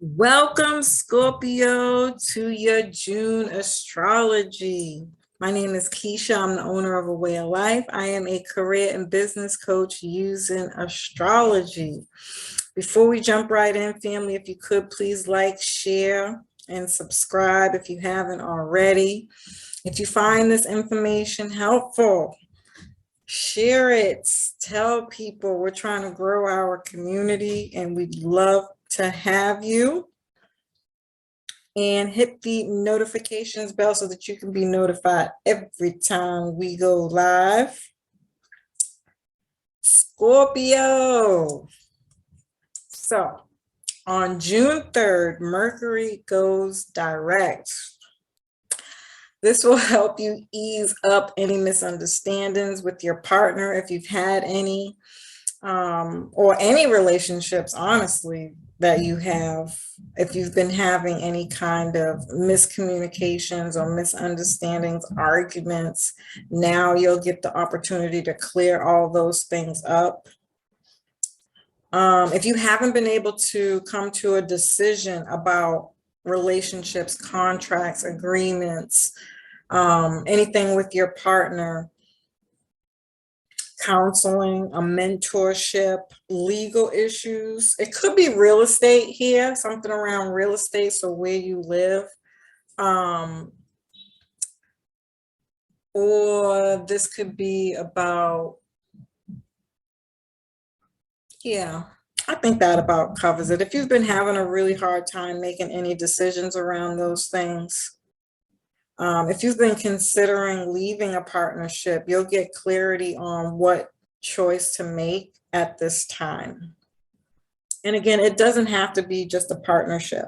Welcome, Scorpio, to your June astrology. My name is Keisha. I'm the owner of A Way of Life. I am a career and business coach using astrology. Before we jump right in, family, if you could please like, share, and subscribe if you haven't already. If you find this information helpful, share it. Tell people we're trying to grow our community and we'd love to have you. And hit the notifications bell so that you can be notified every time we go live. Scorpio. So on June 3rd, Mercury goes direct. This will help you ease up any misunderstandings with your partner if you've had any, or any relationships, honestly, that you have. If you've been having any kind of miscommunications or misunderstandings, arguments, now you'll get the opportunity to clear all those things up. If you haven't been able to come to a decision about relationships, contracts, agreements, anything with your partner, counseling, a mentorship, legal issues. It could be real estate here, something around real estate, so where you live. Or this could be about, yeah, I think that about covers it. If you've been having a really hard time making any decisions around those things, if you've been considering leaving a partnership, you'll get clarity on what choice to make at this time. And again, it doesn't have to be just a partnership.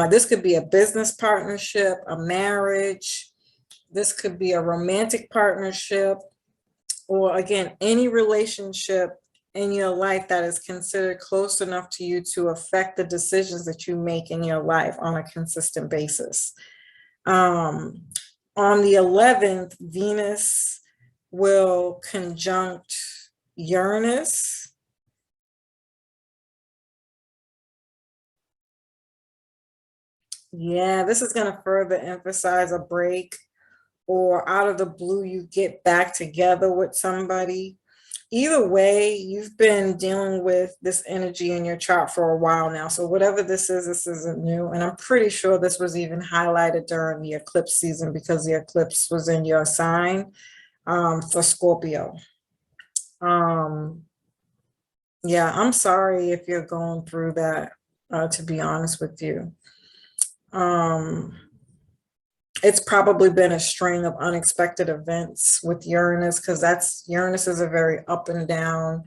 This could be a business partnership, a marriage. This could be a romantic partnership, or again, any relationship in your life that is considered close enough to you to affect the decisions that you make in your life on a consistent basis. On the 11th, Venus will conjunct Uranus. Yeah, this is going to further emphasize a break, or out of the blue, you get back together with somebody. Either way, you've been dealing with this energy in your chart for a while now. So whatever this isn't new. And I'm pretty sure this was even highlighted during the eclipse season because the eclipse was in your sign, for Scorpio. Yeah, I'm sorry if you're going through that, to be honest with you. It's probably been a string of unexpected events with Uranus, because Uranus is a very up and down,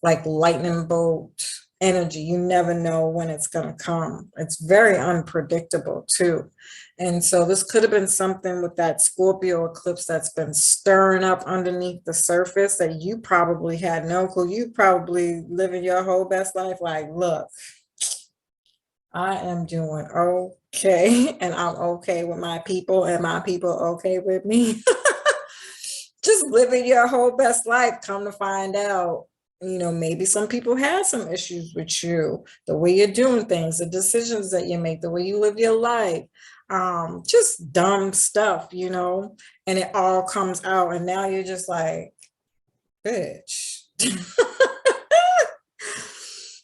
like lightning bolt energy. You never know when it's going to come. It's very unpredictable too. And so this could have been something with that Scorpio eclipse that's been stirring up underneath the surface that you probably had no clue. You probably living your whole best life like, look, I am doing okay, and I'm okay with my people, and my people okay with me. Just living your whole best life. Come to find out, maybe some people had some issues with you, the way you're doing things, the decisions that you make, the way you live your life, just dumb stuff, and it all comes out, and now you're just like, bitch.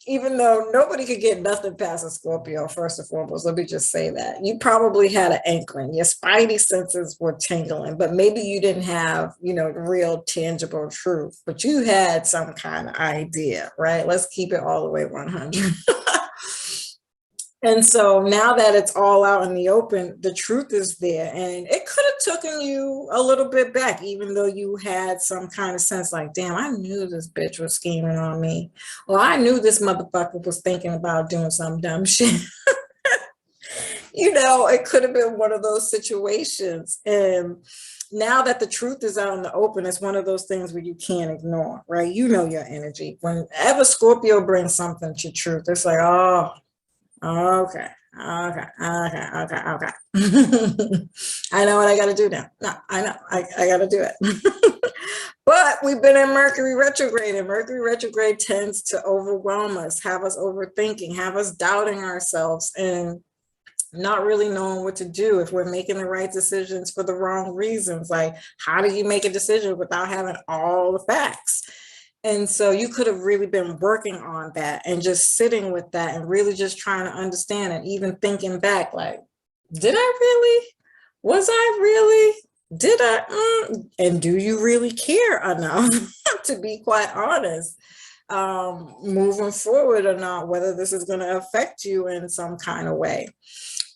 Even though nobody could get nothing past a Scorpio, first and foremost, let me just say that. You probably had an inkling. Your spidey senses were tingling, but maybe you didn't have, real tangible truth, but you had some kind of idea, right? Let's keep it all the way 100. And so now that it's all out in the open, the truth is there. And it could have taken you a little bit back, even though you had some kind of sense like, damn, I knew this bitch was scheming on me. Well, I knew this motherfucker was thinking about doing some dumb shit. It could have been one of those situations. And now that the truth is out in the open, it's one of those things where you can't ignore, right? You know your energy. Whenever Scorpio brings something to truth, it's like, oh, okay. I know what I got to do now. No, I know. I got to do it. But we've been in Mercury retrograde, and Mercury retrograde tends to overwhelm us, have us overthinking, have us doubting ourselves, and not really knowing what to do if we're making the right decisions for the wrong reasons. Like, how do you make a decision without having all the facts? And so you could have really been working on that and just sitting with that and really just trying to understand, and even thinking back, like, did I really? Was I really? Did I? And do you really care enough to be quite honest, moving forward or not, whether this is going to affect you in some kind of way?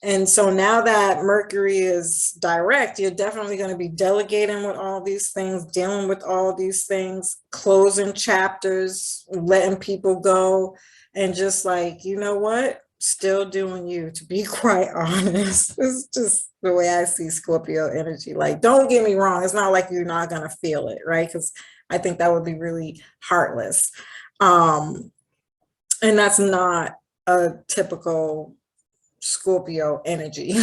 And so now that Mercury is direct, you're definitely going to be delegating with all these things, dealing with all these things, closing chapters, letting people go, and just like, you know what? Still doing you, to be quite honest. It's just the way I see Scorpio energy. Like, don't get me wrong, it's not like you're not going to feel it, right? Because I think that would be really heartless. And that's not a typical Scorpio energy,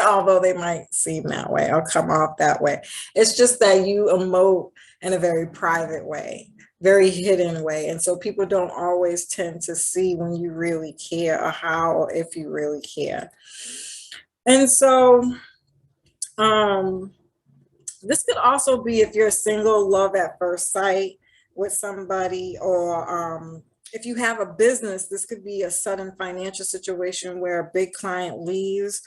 although they might seem that way or come off that way. It's just that you emote in a very private way, very hidden way. And so people don't always tend to see when you really care, or how, or if you really care. And so this could also be, if you're single, love at first sight with somebody, or if you have a business, this could be a sudden financial situation where a big client leaves,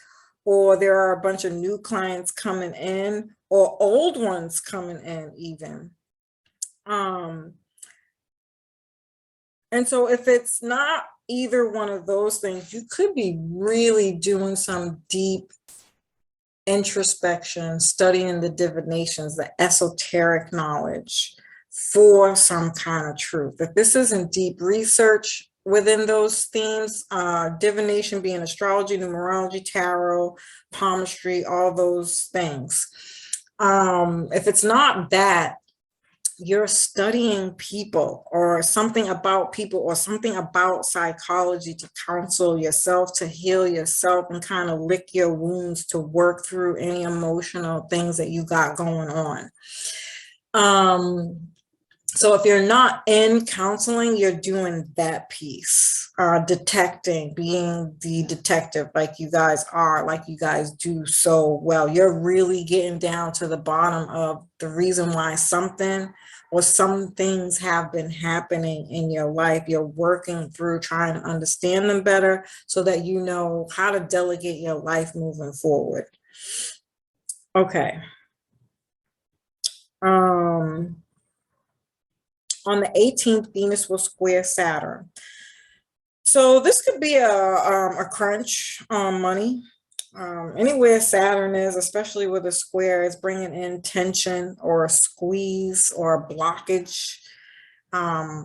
or there are a bunch of new clients coming in, or old ones coming in even. And so if it's not either one of those things, you could be really doing some deep introspection, studying the divinations, the esoteric knowledge for some kind of truth. If this isn't deep research within those themes, divination being astrology, numerology, tarot, palmistry, all those things. If it's not that, you're studying people, or something about people, or something about psychology to counsel yourself, to heal yourself, and kind of lick your wounds, to work through any emotional things that you got going on. So if you're not in counseling, you're doing that piece, detecting, being the detective like you guys are, like you guys do so well. You're really getting down to the bottom of the reason why something or some things have been happening in your life. You're working through trying to understand them better so that you know how to delegate your life moving forward. Okay. On the 18th, Venus will square Saturn. So this could be a crunch on money. Anywhere Saturn is, especially with a square, is bringing in tension, or a squeeze, or a blockage,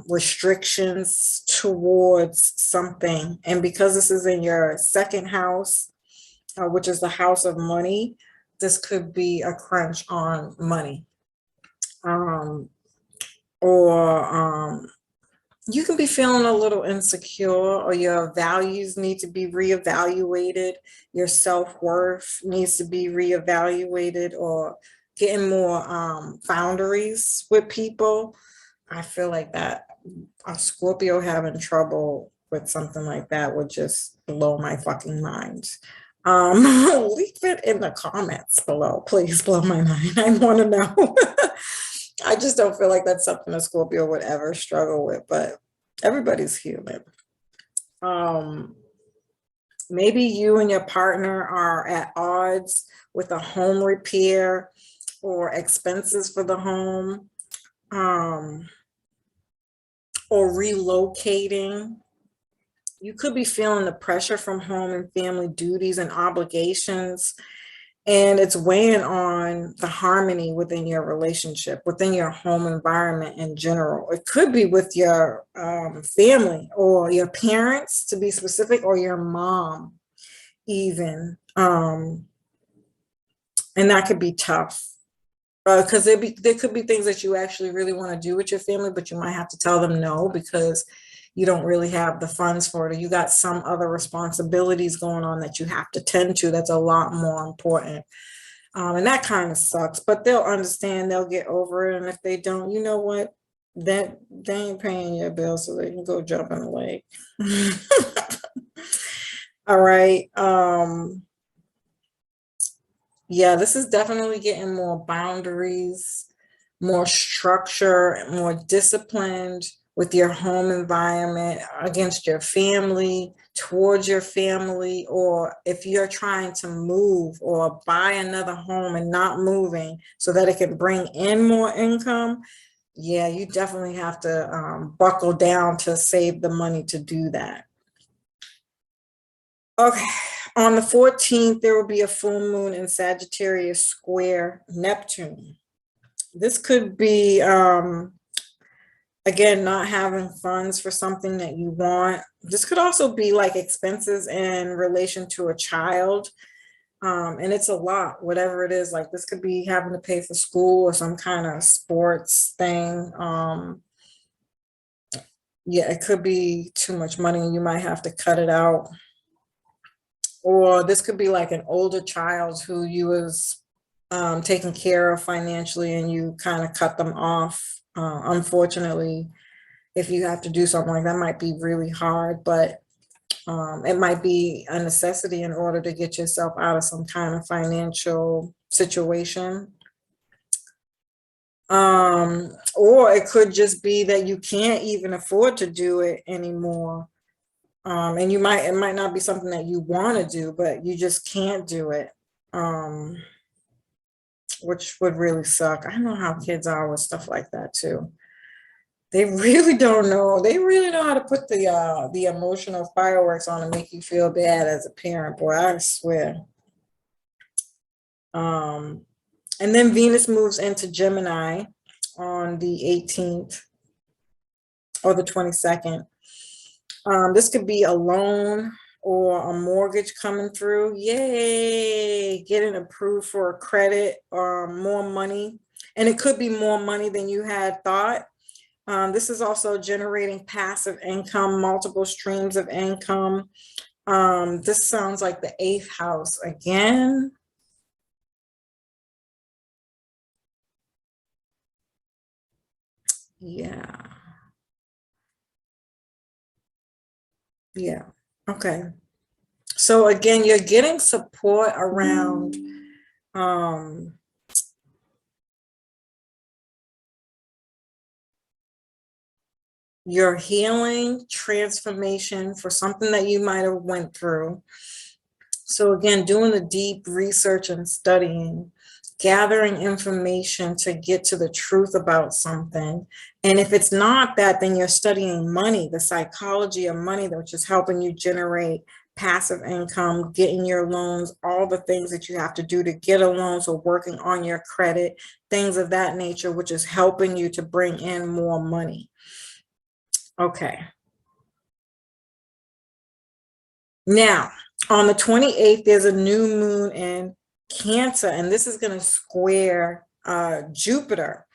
restrictions towards something. And because this is in your second house, which is the house of money, this could be a crunch on money. Or you can be feeling a little insecure, or your values need to be reevaluated. Your self-worth needs to be reevaluated, or getting more boundaries with people. I feel like that a Scorpio having trouble with something like that would just blow my fucking mind. Leave it in the comments below. Please blow my mind. I want to know. I just don't feel like that's something a Scorpio would ever struggle with, but everybody's human. Maybe you and your partner are at odds with a home repair or expenses for the home, or relocating. You could be feeling the pressure from home and family duties and obligations, and it's weighing on the harmony within your relationship, within your home environment in general. It could be with your family, or your parents, to be specific, or your mom even. And that could be tough, because there could be things that you actually really want to do with your family, but you might have to tell them no, because you don't really have the funds for it, or you got some other responsibilities going on that you have to tend to that's a lot more important. And that kind of sucks, but they'll understand, they'll get over it. And if they don't, you know what? That they ain't paying your bill, so they can go jump in the lake. All right. Yeah, this is definitely getting more boundaries, more structure, more disciplined with your home environment, against your family, towards your family, or if you're trying to move or buy another home and not moving so that it can bring in more income. Yeah, you definitely have to buckle down to save the money to do that. Okay, on the 14th, there will be a full moon in Sagittarius square Neptune. This could be, again, not having funds for something that you want. This could also be like expenses in relation to a child. And it's a lot, whatever it is. Like this could be having to pay for school or some kind of sports thing. Yeah, it could be too much money and you might have to cut it out. Or this could be like an older child who you was taking care of financially and you kind of cut them off. Unfortunately, if you have to do something like that, might be really hard, but it might be a necessity in order to get yourself out of some kind of financial situation. Or it could just be that you can't even afford to do it anymore. And it might not be something that you want to do, but you just can't do it. Which would really suck. I know how kids are with stuff like that too. They really don't know. They really know how to put the emotional fireworks on and make you feel bad as a parent, boy, I swear. Um, and then Venus moves into Gemini on the 18th or the 22nd. This could be a loan or a mortgage coming through. Yay, getting approved for a credit or more money. And it could be more money than you had thought. This is also generating passive income, multiple streams of income. This sounds like the 8th house again. Yeah. Yeah. Okay. So again, you're getting support around your healing transformation for something that you might have went through. So again, doing the deep research and studying, gathering information to get to the truth about something. And if it's not that, then you're studying money, the psychology of money, which is helping you generate passive income, getting your loans, all the things that you have to do to get a loan. So working on your credit, things of that nature, which is helping you to bring in more money. Okay. Now, on the 28th, there's a new moon in Cancer, and this is going to square Jupiter.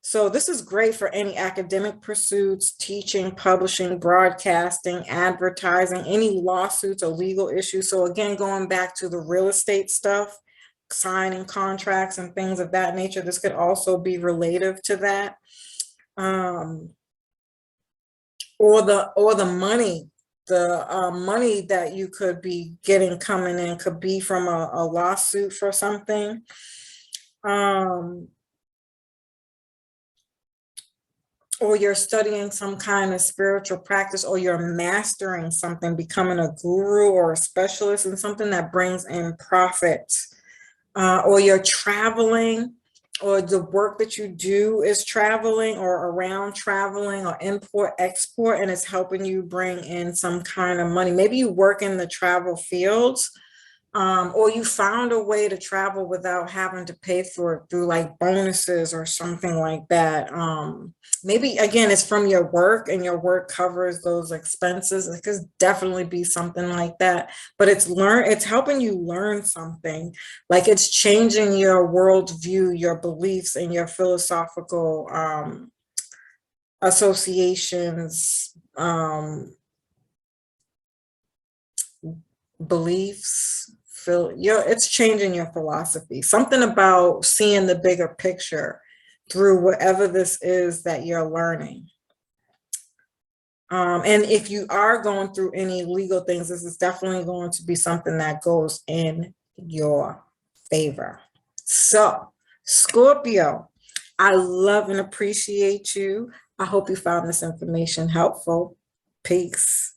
So this is great for any academic pursuits, teaching, publishing, broadcasting, advertising, any lawsuits or legal issues. So again, going back to the real estate stuff, signing contracts and things of that nature, this could also be relative to that. Or the money, the money that you could be getting coming in could be from a lawsuit for something. Or you're studying some kind of spiritual practice, or you're mastering something, becoming a guru or a specialist in something that brings in profits. Or you're traveling, or the work that you do is traveling or around traveling or import export, and it's helping you bring in some kind of money. Maybe you work in the travel fields, or you found a way to travel without having to pay for it through like bonuses or something like that. Maybe again, it's from your work and your work covers those expenses. It could definitely be something like that, but it's helping you learn something. Like it's changing your worldview, your beliefs, and your philosophical associations, beliefs, it's changing your philosophy. Something about seeing the bigger picture through whatever this is that you're learning. And if you are going through any legal things, this is definitely going to be something that goes in your favor. So, Scorpio, I love and appreciate you. I hope you found this information helpful. Peace.